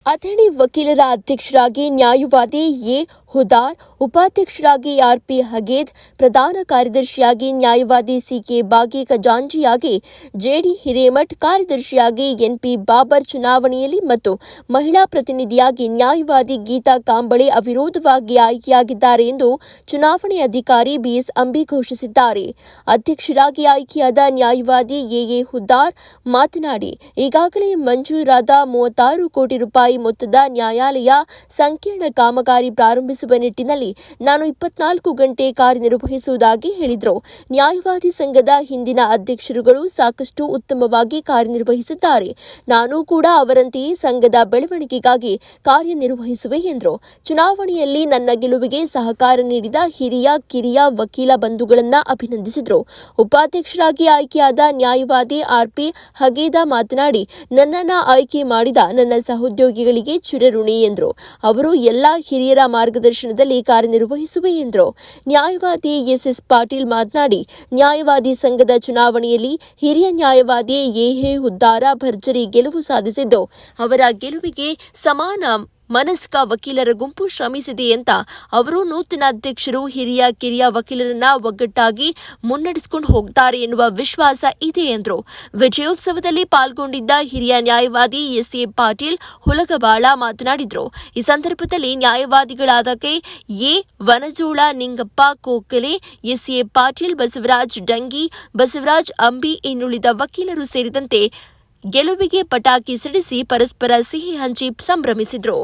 ಅಥಣಿ ವಕೀಲರ ಅಧ್ಯಕ್ಷರಾಗಿ ನ್ಯಾಯವಾದಿ ಎ. ಹುದಾರ್, ಉಪಾಧ್ಯಕ್ಷರಾಗಿ ಆರ್.ಪಿ. ಹಗೇದ್, ಪ್ರಧಾನ ಕಾರ್ಯದರ್ಶಿಯಾಗಿ ನ್ಯಾಯವಾದಿ ಸಿ.ಕೆ. ಬಾಗಿ ಖಜಾಂಚಿಯಾಗಿ ಜೆ.ಡಿ. ಹಿರೇಮಠ್, ಕಾರ್ಯದರ್ಶಿಯಾಗಿ ಎನ್.ಪಿ. ಬಾಬರ್ ಚುನಾವಣೆಯಲ್ಲಿ ಮತ್ತು ಮಹಿಳಾ ಪ್ರತಿನಿಧಿಯಾಗಿ ನ್ಯಾಯವಾದಿ ಗೀತಾ ಕಾಂಬಳೆ ಅವಿರೋಧವಾಗಿ ಆಯ್ಕೆಯಾಗಿದ್ದಾರೆ ಎಂದು ಚುನಾವಣೆ ಅಧಿಕಾರಿ ಬಿಎಸ್ ಅಂಬಿ ಘೋಷಿಸಿದ್ದಾರೆ. ಅಧ್ಯಕ್ಷರಾಗಿ ಆಯ್ಕೆಯಾದ ನ್ಯಾಯವಾದಿ ಎ. ಹುದ್ದಾರ್ ಮಾತನಾಡಿ, ಈಗಾಗಲೇ ಮಂಜೂರಾದ 36 ಕೋಟಿ ರೂಪಾಯಿ ಮೊತ್ತದ ನ್ಯಾಯಾಲಯ ಸಂಕೀರ್ಣ ಕಾಮಗಾರಿ ಪ್ರಾರಂಭಿಸುವ ನಿಟ್ಟಿನಲ್ಲಿ ನಾನು 24 ಗಂಟೆ ಕಾರ್ಯನಿರ್ವಹಿಸುವುದಾಗಿ ಹೇಳಿದರು. ನ್ಯಾಯವಾದಿ ಸಂಘದ ಹಿಂದಿನ ಅಧ್ಯಕ್ಷರುಗಳು ಸಾಕಷ್ಟು ಉತ್ತಮವಾಗಿ ಕಾರ್ಯನಿರ್ವಹಿಸಿದ್ದಾರೆ. ನಾನು ಕೂಡ ಅವರಂತೆಯೇ ಸಂಘದ ಬೆಳವಣಿಗೆಗಾಗಿ ಕಾರ್ಯನಿರ್ವಹಿಸುವೆ ಎಂದರು. ಚುನಾವಣೆಯಲ್ಲಿ ನನ್ನ ಗೆಲುವಿಗೆ ಸಹಕಾರ ನೀಡಿದ ಹಿರಿಯ ಕಿರಿಯ ವಕೀಲ ಬಂಧುಗಳನ್ನು ಅಭಿನಂದಿಸಿದರು. ಉಪಾಧ್ಯಕ್ಷರಾಗಿ ಆಯ್ಕೆಯಾದ ನ್ಯಾಯವಾದಿ ಆರ್.ಪಿ. ಹಗೇದ ಮಾತನಾಡಿ, ನನ್ನನ್ನು ಆಯ್ಕೆ ಮಾಡಿದ ನನ್ನ ಸಹೋದ್ಯೋಗಿಗಳಿಗೆ ಚಿರಋಣಿ ಎಂದರು. ಅವರು ಎಲ್ಲಾ ಹಿರಿಯರ ಮಾರ್ಗದರ್ಶನದಲ್ಲಿ ಕಾರ್ಯನಿರ್ವಹಿಸುವೆ ಎಂದರು. ನ್ಯಾಯವಾದಿ ಎಸ್. ಪಾಟೀಲ್ ಮಾತನಾಡಿ, ನ್ಯಾಯವಾದಿ ಸಂಘದ ಚುನಾವಣೆಯಲ್ಲಿ ಹಿರಿಯ ನ್ಯಾಯವಾದಿ ಎ. ಹುದ್ದಾರ ಭರ್ಜರಿ ಗೆಲುವು ಸಾಧಿಸಿದ್ದು, ಅವರ ಗೆಲುವಿಗೆ ಸಮಾನ ಮನಸ್ಕ ವಕೀಲರ ಗುಂಪು ಶ್ರಮಿಸಿದೆ ಅಂತ ಅವರು ನೂತನ ಅಧ್ಯಕ್ಷರು ಹಿರಿಯ ಕಿರಿಯ ವಕೀಲರನ್ನ ಒಗ್ಗಟ್ಟಾಗಿ ಮುನ್ನಡೆಸಿಕೊಂಡು ಹೋಗ್ತಾರೆ ಎನ್ನುವ ವಿಶ್ವಾಸ ಇದೆ ಎಂದರು. ವಿಜಯೋತ್ಸವದಲ್ಲಿ ಪಾಲ್ಗೊಂಡಿದ್ದ ಹಿರಿಯ ನ್ಯಾಯವಾದಿ ಎಸ್.ಎ. ಪಾಟೀಲ್ ಹುಲಗಬಾಳ ಮಾತನಾಡಿದರು. ಈ ಸಂದರ್ಭದಲ್ಲಿ ನ್ಯಾಯವಾದಿಗಳಾದ A. ವನಜೋಳ, Ningappa ಕೋಕಲೆ, S.A.. Patil, Basavaraj dengue, Basavaraj Ambi ಇನ್ನುಳಿದ ವಕೀಲರು ಸೇರಿದಂತೆ ಗೆಲುವಿಗೆ ಪಟಾಕಿ ಸಿಡಿಸಿ ಪರಸ್ಪರ ಸಿಹಿ ಹಂಚಿ ಸಂಭ್ರಮಿಸಿದರು.